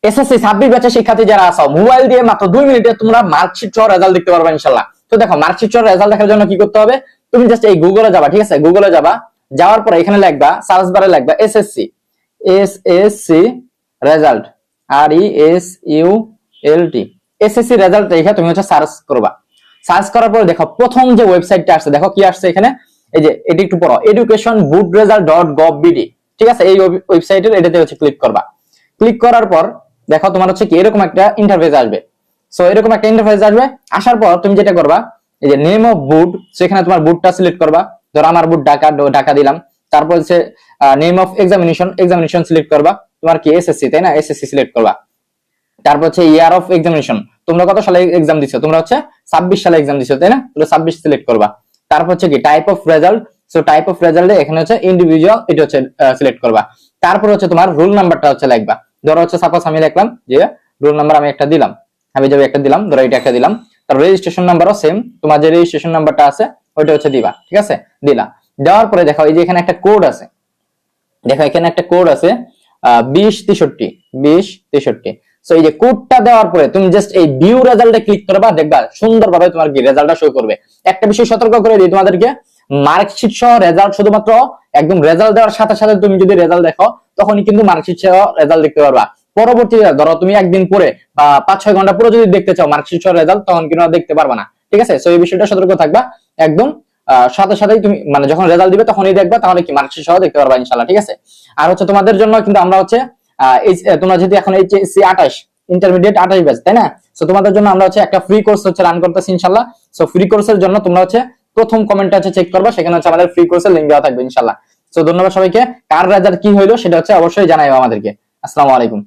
SSC 26 ব্যাচের শিক্ষার্থী যারা আছো, মোবাইল দিয়ে মাত্র 2 মিনিটে তোমরা মার্কশিট সহ রেজাল্ট দেখতে পারবে ইনশাআল্লাহ। তো দেখো মার্কশিট সহ রেজাল্ট দেখার জন্য কি করতে হবে, তুমি জাস্ট এই গুগলে যাবা, ঠিক আছে, গুগলে যাবা, যাওয়ার পরে এখানে লিখবা, সার্চ বারে লিখবা SSC, SSC result, RESULT, SSC result লিখে তুমি হচ্ছে সার্চ করবা। সার্চ করার পরে দেখো প্রথম যে ওয়েবসাইটটা আসছে, দেখো কি আসছে এখানে, এই যে এটি একটু পড়ো, educationboardresult.gov.bd, ঠিক আছে, এই ওয়েবসাইটের এটাতে হচ্ছে ক্লিক করবা। ক্লিক করার পর দেখো তোমার হচ্ছে কি এরকম একটা ইন্টারফেস আসবে। সো এরকম একটা ইন্টারফেস আসবে, আসার পর তুমি যেটা করবা, এই যে নেম অফ বুট, সেখানে তোমার বুটটা সিলেক্ট করবা। ধরো আমার বুট ঢাকা দিলাম। তারপর হচ্ছে নেম অফ এক্সামিনেশন সিলেক্ট করবা। তোমার কি এসএসসি, তাই না, এসএসসি সিলেক্ট করবা। তারপর হচ্ছে ইয়ার অফ এক্সামিনেশন, তোমরা কত সালে এক্সাম দিছো, তোমরা হচ্ছে 26 সালে এক্সাম দিছো, তাই না, তাহলে 26 সিলেক্ট করবা। তারপর হচ্ছে কি type of result, so type of রেজাল্টে এখানে হচ্ছে ইন্ডিভিজুয়াল, এটা হচ্ছে সিলেক্ট করবা। তারপর হচ্ছে তোমার রোল নাম্বারটা হচ্ছে লিখবা। ধরো হচ্ছে সাপোজ আমি লিখলাম যে রোল নাম্বার আমি একটা দিলাম, আমি যাবে একটা দিলাম, ধরো এটা একটা দিলাম। তার রেজিস্ট্রেশন নাম্বারও সেম, তোমার যে রেজিস্ট্রেশন নাম্বারটা আছে ওইটা হচ্ছে দিবা, ঠিক আছে, দিলা। দেওয়ার পরে দেখো এই যে এখানে একটা কোড আছে, দেখো এখানে একটা কোড আছে 2063। সো এই যে কোডটা দেওয়ার পরে তুমি জাস্ট এই ভিউ রেজাল্টে ক্লিক করবা, দেখবা সুন্দরভাবে তোমার কি রেজাল্টটা শো করবে। একটা বিষয় সতর্ক করে দিই তোমাদেরকে, মার্কশিট সহ রেজাল্ট শুধুমাত্র একদম রেজাল্ট দেওয়ার সাথে সাথে তুমি যদি রেজাল্ট দেখো তখনই কিন্তু মার্কশিট সহ রেজাল্ট দেখতে পারবা। পরবর্তীতে ধরো তুমি একদিন পরে বা 5-6 ঘন্টা পরে যদি দেখতে চাও মার্কশিট সহ রেজাল্ট, তখন কিন্তু দেখতে পারবা না, ঠিক আছে। সো এই বিষয়টা সতর্ক থাকবা, একদম সাথে সাথেই তুমি মানে যখন রেজাল্ট দিবে তখনই দেখবা, তাহলে কি মার্কশিট সহ দেখতে পারবা ইনশাআল্লাহ, ঠিক আছে। আর হচ্ছে তোমাদের জন্য কিন্তু আমরা হচ্ছে তোমরা যেহেতু এখন এইচএসসি 28 ইন্টারমিডিয়েট 28 ব্যাচ, তাই না, সো তোমাদের জন্য আমরা হচ্ছে একটা ফ্রি কোর্স হচ্ছে রান করতেছি ইনশাআল্লাহ। সো ফ্রি কোর্সের জন্য তোমরা হচ্ছে প্রথম কমেন্টটা হচ্ছে চেক করবা, সেখানে হচ্ছে আমাদের ফ্রি কোর্সের লিংক দেওয়া থাকবে ইনশাআল্লাহ। সো ধন্যবাদ সবাইকে। কার রেজাল্ট কি হইলো সেটা হচ্ছে অবশ্যই জানাইও আমাদেরকে। আসসালামু আলাইকুম।